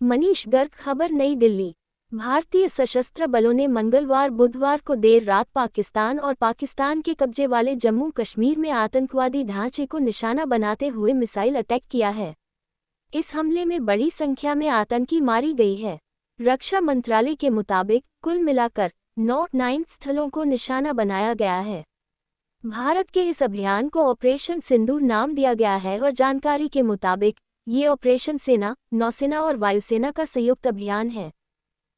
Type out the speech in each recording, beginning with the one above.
मनीष गर्ग। खबर नई दिल्ली। भारतीय सशस्त्र बलों ने मंगलवार बुधवार को देर रात पाकिस्तान और पाकिस्तान के कब्जे वाले जम्मू कश्मीर में आतंकवादी ढांचे को निशाना बनाते हुए मिसाइल अटैक किया है। इस हमले में बड़ी संख्या में आतंकी मारी गई है। रक्षा मंत्रालय के मुताबिक कुल मिलाकर 9 स्थलों को निशाना बनाया गया है। भारत के इस अभियान को ऑपरेशन सिंदूर नाम दिया गया है और जानकारी के मुताबिक ये ऑपरेशन सेना, नौसेना और वायुसेना का संयुक्त अभियान है।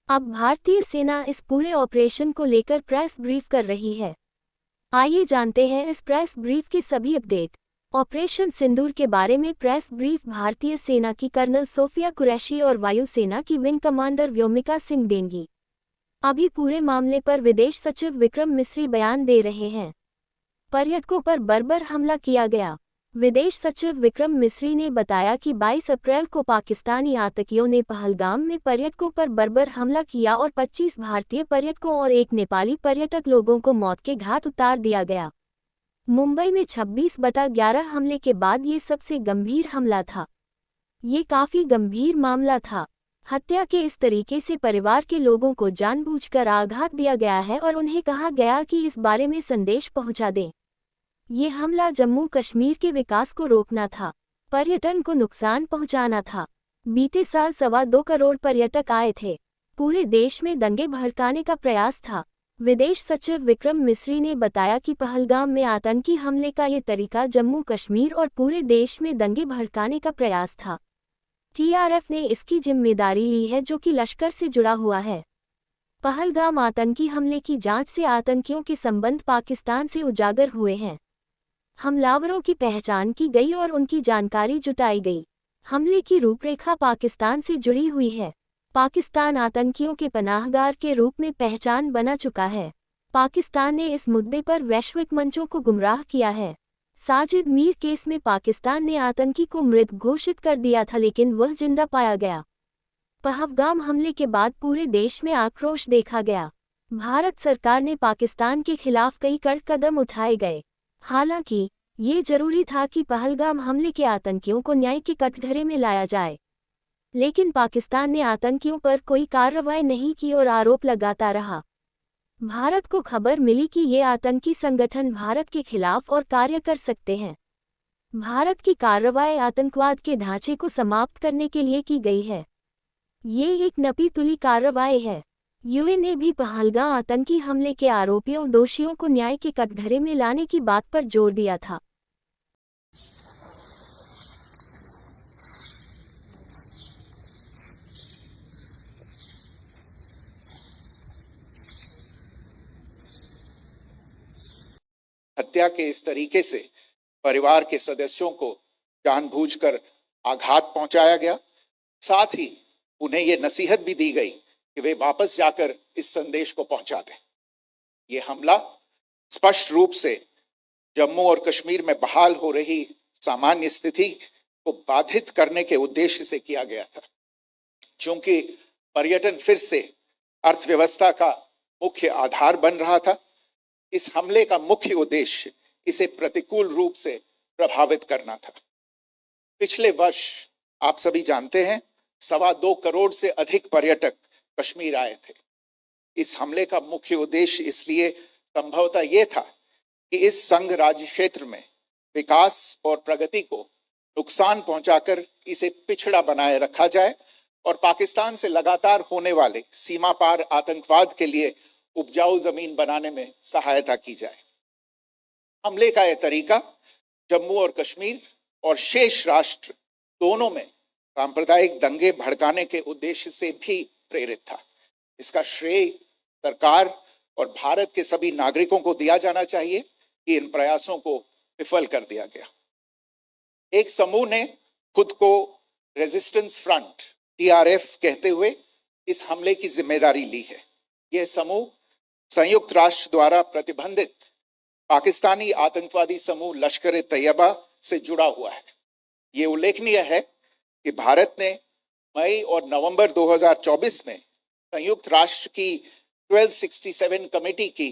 अब भारतीय सेना इस पूरे ऑपरेशन को लेकर प्रेस ब्रीफ कर रही है। आइए जानते हैं इस प्रेस ब्रीफ की सभी अपडेट। ऑपरेशन सिंदूर के बारे में प्रेस ब्रीफ भारतीय सेना की कर्नल सोफिया कुरैशी और वायुसेना की विंग कमांडर व्योमिका सिंह देंगी। अभी पूरे मामले पर विदेश सचिव विक्रम मिस्री बयान दे रहे हैं। पर्यटकों पर बर्बर हमला किया गया। विदेश सचिव विक्रम मिस्री ने बताया कि 22 अप्रैल को पाकिस्तानी आतंकियों ने पहलगाम में पर्यटकों पर बर्बर हमला किया और 25 भारतीय पर्यटकों और एक नेपाली पर्यटक लोगों को मौत के घाट उतार दिया गया। मुंबई में 26/11 हमले के बाद ये सबसे गंभीर हमला था। ये काफी गंभीर मामला था। हत्या के इस तरीके से परिवार के लोगों को जानबूझकर आघात दिया गया है और उन्हें कहा गया कि इस बारे में संदेश पहुंचा दें। ये हमला जम्मू कश्मीर के विकास को रोकना था, पर्यटन को नुकसान पहुंचाना था। बीते साल 2.25 करोड़ पर्यटक आए थे। पूरे देश में दंगे भड़काने का प्रयास था। विदेश सचिव विक्रम मिस्री ने बताया कि पहलगाम में आतंकी हमले का ये तरीका जम्मू कश्मीर और पूरे देश में दंगे भड़काने का प्रयास था। TRF ने इसकी जिम्मेदारी ली है, जो कि लश्कर से जुड़ा हुआ है। पहलगाम आतंकी हमले की जांच से आतंकियों के संबंध पाकिस्तान से उजागर हुए हैं। हमलावरों की पहचान की गई और उनकी जानकारी जुटाई गई। हमले की रूपरेखा पाकिस्तान से जुड़ी हुई है। पाकिस्तान आतंकियों के पनाहगार के रूप में पहचान बना चुका है। पाकिस्तान ने इस मुद्दे पर वैश्विक मंचों को गुमराह किया है। साजिद मीर केस में पाकिस्तान ने आतंकी को मृत घोषित कर दिया था, लेकिन वह जिंदा पाया गया। पहलगाम हमले के बाद पूरे देश में आक्रोश देखा गया। भारत सरकार ने पाकिस्तान के खिलाफ कई कड़े कदम उठाए गए। हालांकि ये जरूरी था कि पहलगाम हमले के आतंकियों को न्याय के कटघरे में लाया जाए, लेकिन पाकिस्तान ने आतंकियों पर कोई कार्रवाई नहीं की और आरोप लगाता रहा। भारत को खबर मिली कि ये आतंकी संगठन भारत के खिलाफ और कार्य कर सकते हैं। भारत की कार्रवाई आतंकवाद के ढांचे को समाप्त करने के लिए की गई है। ये एक नपी तुली कार्रवाई है। UN ने भी पहलगाम आतंकी हमले के आरोपियों दोषियों को न्याय के कटघरे में लाने की बात पर जोर दिया था। हत्या के इस तरीके से परिवार के सदस्यों को जानबूझकर आघात पहुंचाया गया। साथ ही उन्हें ये नसीहत भी दी गई कि वे वापस जाकर इस संदेश को पहुंचा दें। ये हमला स्पष्ट रूप से जम्मू और कश्मीर में बहाल हो रही सामान्य स्थिति को बाधित करने के उद्देश्य से किया गया था। चूंकि पर्यटन फिर से अर्थव्यवस्था का मुख्य आधार बन रहा था, इस हमले का मुख्य उद्देश्य इसे प्रतिकूल रूप से प्रभावित करना था। पिछले वर्ष आप सभी जानते हैं 2.25 करोड़ से अधिक पर्यटक कश्मीर आए थे। इस हमले का मुख्य उद्देश्य इसलिए संभवतः यह था कि इस संघ राज्य क्षेत्र में विकास और प्रगति को नुकसान पहुंचाकर इसे पिछड़ा बनाए रखा जाए और पाकिस्तान से लगातार होने वाले सीमा पार आतंकवाद के लिए उपजाऊ जमीन बनाने में सहायता की जाए। हमले का यह तरीका जम्मू और कश्मीर और शेष राष्ट्र दोनों में सांप्रदायिक दंगे भड़काने के उद्देश्य से भी प्रेरित था। इसका श्रेय सरकार और भारत के सभी नागरिकों को दिया जाना चाहिए कि इन प्रयासों को विफल कर दिया गया। एक समूह ने खुद को रेजिस्टेंस फ्रंट TRF कहते हुए इस हमले की जिम्मेदारी ली है। यह समूह संयुक्त राष्ट्र द्वारा प्रतिबंधित पाकिस्तानी आतंकवादी समूह लश्कर ए तैयबा से जुड़ा हुआ है। ये उल्लेखनीय है कि भारत ने मई और नवंबर 2024 में संयुक्त राष्ट्र की 1267 कमेटी की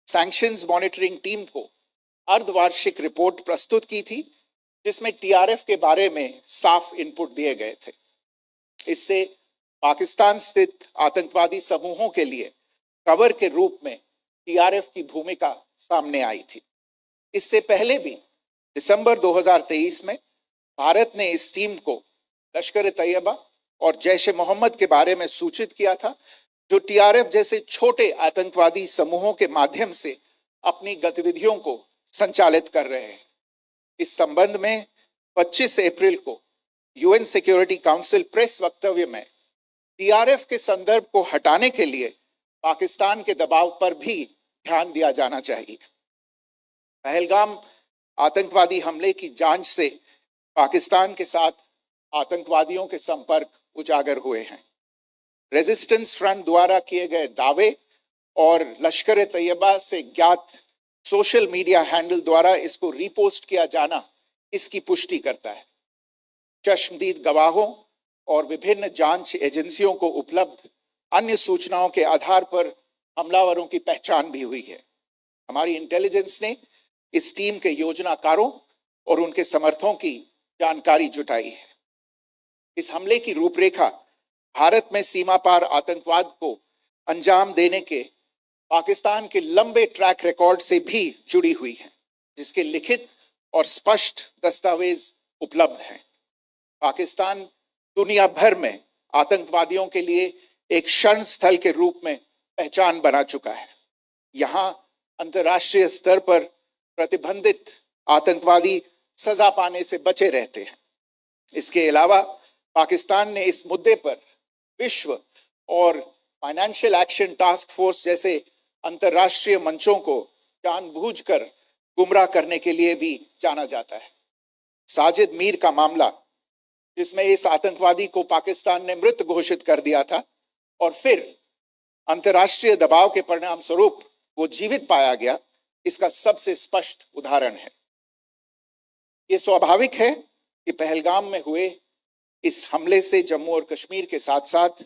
सैंक्शंस मॉनिटरिंग टीम को अर्धवार्षिक रिपोर्ट प्रस्तुत की थी, जिसमें TRF के बारे में साफ इनपुट दिए गए थे। इससे पाकिस्तान स्थित आतंकवादी समूहों के लिए कवर के रूप में टीआरएफ की भूमिका सामने आई थी। इससे पहले भी दिसंबर 2023 में भारत ने इस टीम को लश्कर ए तैयबा और जैश ए मोहम्मद के बारे में सूचित किया था, जो टीआरएफ जैसे छोटे आतंकवादी समूहों के माध्यम से अपनी गतिविधियों को संचालित कर रहे हैं। इस संबंध में 25 अप्रैल को यूएन सिक्योरिटी काउंसिल प्रेस वक्तव्य में टीआरएफ के संदर्भ को हटाने के लिए पाकिस्तान के दबाव पर भी ध्यान दिया जाना चाहिए। पहलगाम आतंकवादी हमले की जांच से पाकिस्तान के साथ आतंकवादियों के संपर्क उजागर हुए हैं। रेजिस्टेंस फ्रंट द्वारा किए गए दावे और लश्कर ए तैयबा से ज्ञात सोशल मीडिया हैंडल द्वारा इसको रीपोस्ट किया जाना इसकी पुष्टि करता है। चश्मदीद गवाहों और विभिन्न जांच एजेंसियों को उपलब्ध अन्य सूचनाओं के आधार पर हमलावरों की पहचान भी हुई है। हमारी इंटेलिजेंस ने इस टीम के योजनाकारों और उनके समर्थकों की जानकारी जुटाई है। इस हमले की रूपरेखा भारत में सीमा पार आतंकवाद को अंजाम देने के पाकिस्तान के लंबे ट्रैक रिकॉर्ड से भी जुड़ी हुई है, जिसके लिखित और स्पष्ट दस्तावेज उपलब्ध हैं। पाकिस्तान दुनिया भर में आतंकवादियों के लिए एक शरण स्थल के रूप में पहचान बना चुका है। यहाँ अंतर्राष्ट्रीय स्तर पर प्रतिबंधित आतंकवादी सजा पाने से बचे रहते हैं। इसके अलावा पाकिस्तान ने इस मुद्दे पर विश्व और फाइनेंशियल एक्शन टास्क फोर्स जैसे अंतर्राष्ट्रीय मंचों को जानबूझकर गुमराह करने के लिए भी जाना जाता है। साजिद मीर का मामला, जिसमें इस आतंकवादी को पाकिस्तान ने मृत घोषित कर दिया था और फिर अंतर्राष्ट्रीय दबाव के परिणाम स्वरूप वो जीवित पाया गया, इसका सबसे स्पष्ट उदाहरण है। ये स्वाभाविक है कि पहलगाम में हुए इस हमले से जम्मू और कश्मीर के साथ साथ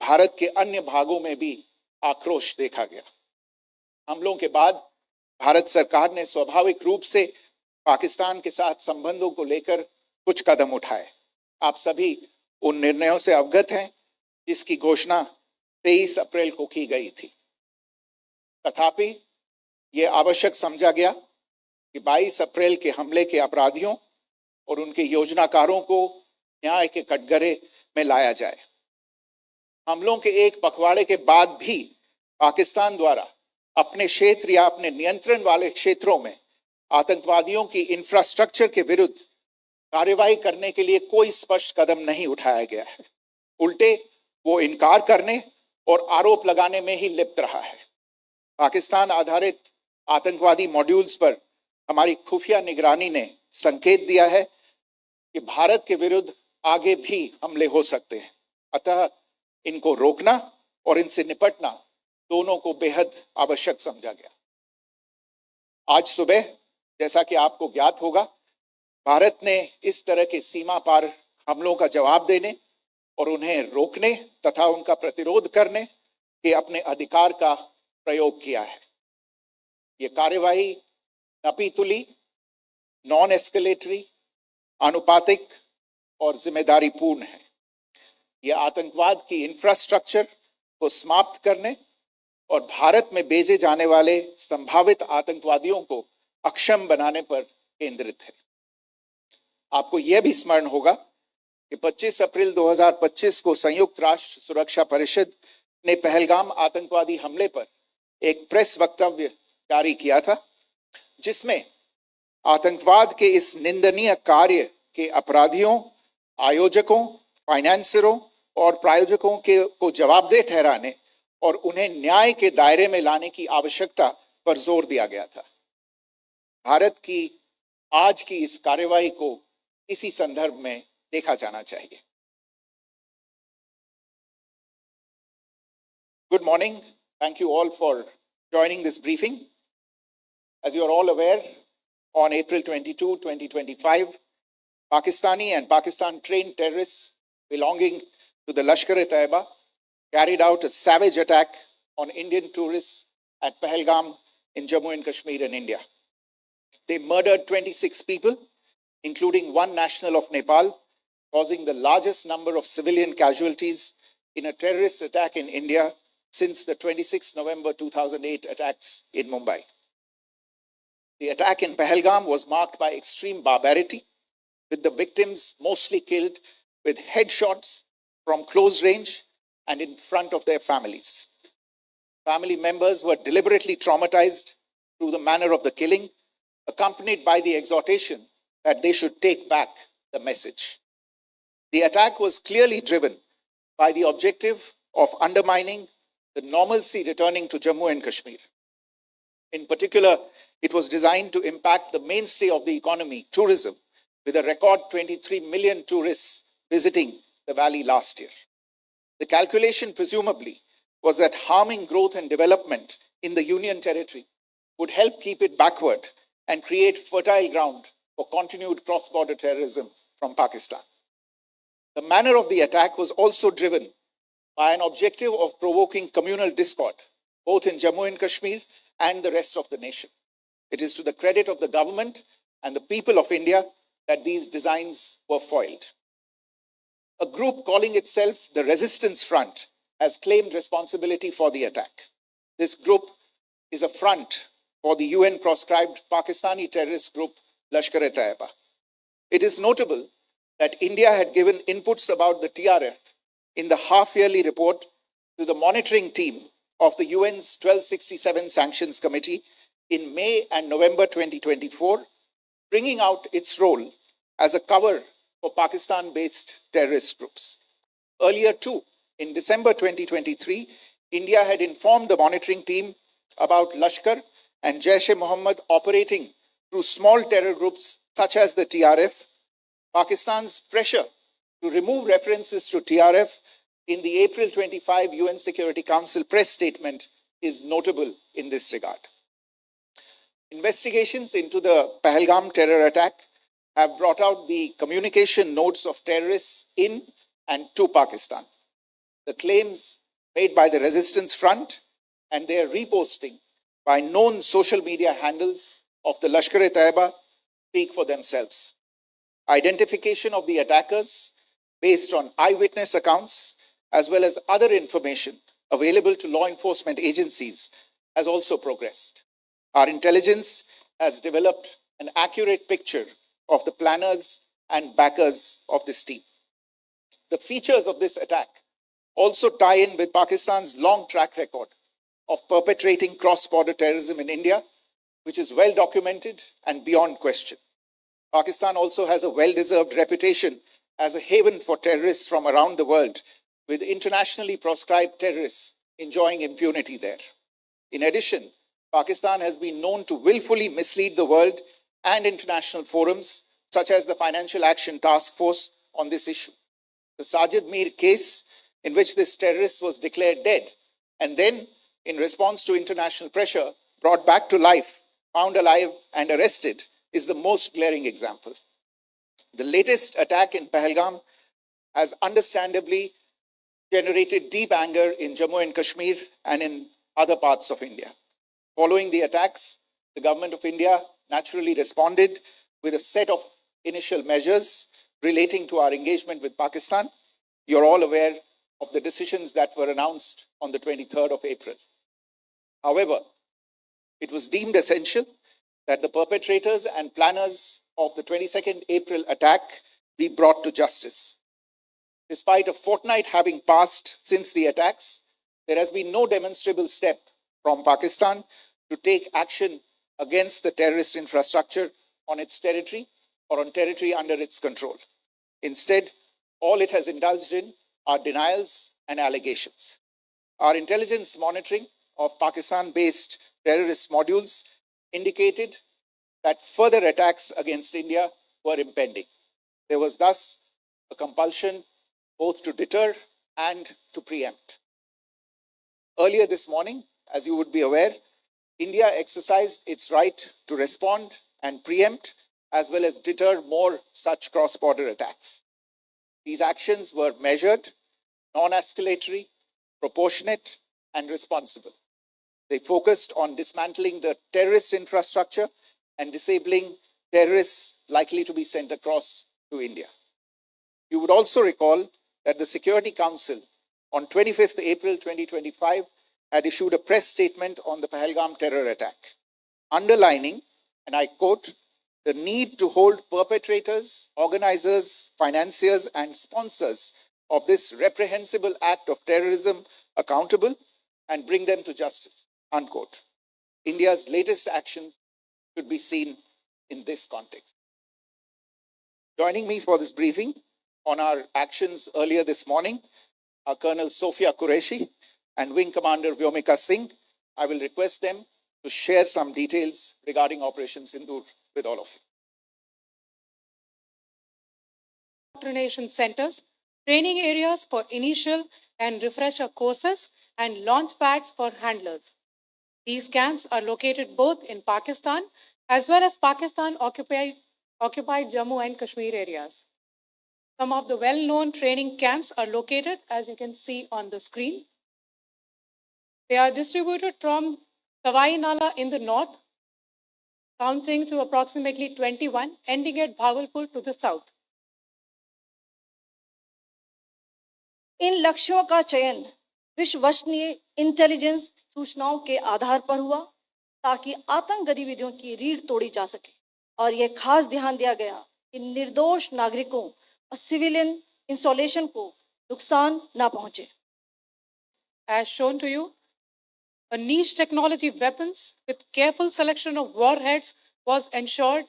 भारत के अन्य भागों में भी आक्रोश देखा गया। हमलों के बाद भारत सरकार ने स्वाभाविक रूप से पाकिस्तान के साथ संबंधों को लेकर कुछ कदम उठाए। आप सभी उन निर्णयों से अवगत हैं जिसकी घोषणा 23 अप्रैल को की गई थी। तथापि यह आवश्यक समझा गया कि 22 अप्रैल के हमले के अपराधियों और उनके योजनाकारों को न्याय के कटघरे में लाया जाए। हमलों के एक पखवाड़े के बाद भी पाकिस्तान द्वारा अपने क्षेत्र या अपने नियंत्रण वाले क्षेत्रों में आतंकवादियों की इंफ्रास्ट्रक्चर के विरुद्ध कार्रवाई करने के लिए कोई स्पष्ट कदम नहीं उठाया गया है। उल्टे वो इनकार करने और आरोप लगाने में ही लिप्त रहा है। पाकिस्तान आधारित आतंकवादी मॉड्यूल्स पर हमारी खुफिया निगरानी ने संकेत दिया है कि भारत के विरुद्ध आगे भी हमले हो सकते हैं। अतः इनको रोकना और इनसे निपटना दोनों को बेहद आवश्यक समझा गया। आज सुबह, जैसा कि आपको ज्ञात होगा, भारत ने इस तरह के सीमा पार हमलों का जवाब देने और उन्हें रोकने तथा उनका प्रतिरोध करने के अपने अधिकार का प्रयोग किया है। ये कार्यवाही नपीतुली, नॉन एस्केलेटरी, आनुपातिक और जिम्मेदारीपूर्ण है। यह आतंकवाद की इंफ्रास्ट्रक्चर को समाप्त करने और भारत में भेजे जाने वाले संभावित आतंकवादियों को अक्षम बनाने पर केंद्रित है। आपको यह भी स्मरण होगा कि 25 अप्रैल 2025 को संयुक्त राष्ट्र सुरक्षा परिषद ने पहलगाम आतंकवादी हमले पर एक प्रेस वक्तव्य जारी किया था, जिसमें आतंकवाद के इस निंदनीय कार्य के अपराधियों, आयोजकों, फाइनेंसरों और प्रायोजकों को जवाबदेह ठहराने और उन्हें न्याय के दायरे में लाने की आवश्यकता पर जोर दिया गया था। भारत की आज की इस कार्यवाही को इसी संदर्भ में देखा जाना चाहिए। Good morning. Thank you all for joining this briefing. As you are all aware, on April 22, 2025, Pakistani and Pakistan-trained terrorists belonging to the Lashkar-e-Taiba carried out a savage attack on Indian tourists at Pahalgam in Jammu and Kashmir in India. They murdered 26 people, including one national of Nepal, causing the largest number of civilian casualties in a terrorist attack in India since the 26 November 2008 attacks in Mumbai. The attack in Pahalgam was marked by extreme barbarity, with the victims mostly killed with headshots from close range and in front of their families. Family members were deliberately traumatized through the manner of the killing, accompanied by the exhortation that they should take back the message. The attack was clearly driven by the objective of undermining the normalcy returning to Jammu and Kashmir. In particular, it was designed to impact the mainstay of the economy, tourism, with a record 23 million tourists visiting the valley last year. The calculation, presumably, was that harming growth and development in the Union Territory would help keep it backward and create fertile ground for continued cross-border terrorism from Pakistan. The manner of the attack was also driven by an objective of provoking communal discord, both in Jammu and Kashmir and the rest of the nation. It is to the credit of the government and the people of India that these designs were foiled. A group calling itself the Resistance Front has claimed responsibility for the attack. This group is a front for the UN-proscribed Pakistani terrorist group Lashkar-e-Taiba. It is notable that India had given inputs about the TRF in the half-yearly report to the monitoring team of the UN's 1267 Sanctions Committee in May and November 2024, bringing out its role as a cover for Pakistan-based terrorist groups. Earlier too, in December 2023, India had informed the monitoring team about Lashkar and Jaish-e-Mohammed operating through small terror groups such as the TRF. Pakistan's pressure to remove references to TRF in the April 25 UN Security Council press statement is notable in this regard. Investigations into the Pahalgam terror attack have brought out the communication notes of terrorists in and to Pakistan. The claims made by the Resistance Front and their reposting by known social media handles of the Lashkar-e-Taiba speak for themselves. Identification of the attackers based on eyewitness accounts as well as other information available to law enforcement agencies has also progressed. Our intelligence has developed an accurate picture of the planners and backers of this team. The features of this attack also tie in with Pakistan's long track record of perpetrating cross-border terrorism in India, which is well documented and beyond question. Pakistan also has a well-deserved reputation as a haven for terrorists from around the world, with internationally proscribed terrorists enjoying impunity there. In addition, Pakistan has been known to willfully mislead the world and international forums, such as the Financial Action Task Force, on this issue. The Sajid Mir case, in which this terrorist was declared dead and then, in response to international pressure, brought back to life, found alive and arrested, is the most glaring example. The latest attack in Pahalgam has understandably generated deep anger in Jammu and Kashmir and in other parts of India. Following the attacks, the government of India naturally responded with a set of initial measures relating to our engagement with Pakistan. You're all aware of the decisions that were announced on the 23rd of April. However, it was deemed essential that the perpetrators and planners of the 22nd April attack be brought to justice. Despite a fortnight having passed since the attacks, there has been no demonstrable step from Pakistan to take action against the terrorist infrastructure on its territory or on territory under its control. Instead, all it has indulged in are denials and allegations. Our intelligence monitoring of Pakistan-based terrorist modules indicated that further attacks against India were impending. There was thus a compulsion both to deter and to preempt. Earlier this morning, as you would be aware, India exercised its right to respond and preempt as well as deter more such cross-border attacks. These actions were measured, non-escalatory, proportionate, and responsible. They focused on dismantling the terrorist infrastructure and disabling terrorists likely to be sent across to India. You would also recall that the Security Council on 25th April 2025, had issued a press statement on the Pahalgam terror attack, underlining, and I quote, the need to hold perpetrators, organizers, financiers, and sponsors of this reprehensible act of terrorism accountable and bring them to justice, unquote. India's latest actions should be seen in this context. Joining me for this briefing on our actions earlier this morning are Colonel Sophia Qureshi and Wing Commander Vyomika Singh. I will request them to share some details regarding Operation Sindoor with all of you. Indoctrination centers, training areas for initial and refresher courses, and launch pads for handlers. These camps are located both in Pakistan as well as Pakistan-occupied Jammu and Kashmir areas. Some of the well-known training camps are located, as you can see on the screen. They are distributed from Sawai Nala in the north, counting to approximately 21, ending at Bhagalpur to the south. इन लक्ष्यों का चयन विश्वसनीय intelligence सूचनाओं के आधार पर हुआ ताकि आतंक गतिविधियों की रीढ़ तोड़ी जा सके और यह खास ध्यान दिया गया कि निर्दोष नागरिकों और सिविलियन इंस्टॉलेशन को नुकसान ना पहुंचे. As shown to you, a niche technology weapons with careful selection of warheads was ensured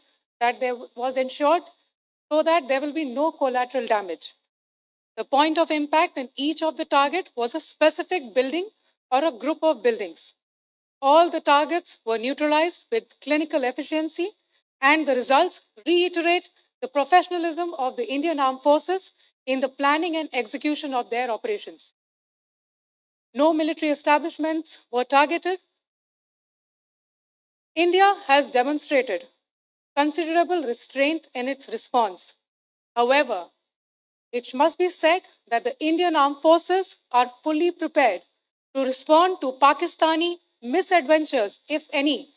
so that there will be no collateral damage. The point of impact in each of the target was a specific building or a group of buildings. All the targets were neutralized with clinical efficiency, and the results reiterate the professionalism of the Indian Armed Forces in the planning and execution of their operations. No military establishments were targeted. India has demonstrated considerable restraint in its response. However, it must be said that the Indian Armed Forces are fully prepared to respond to Pakistani misadventures, if any,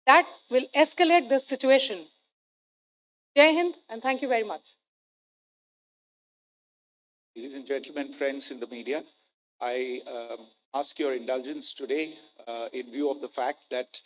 that will escalate this situation. Jai Hind, and thank you very much. Ladies and gentlemen, friends in the media, I ask your indulgence today in view of the fact that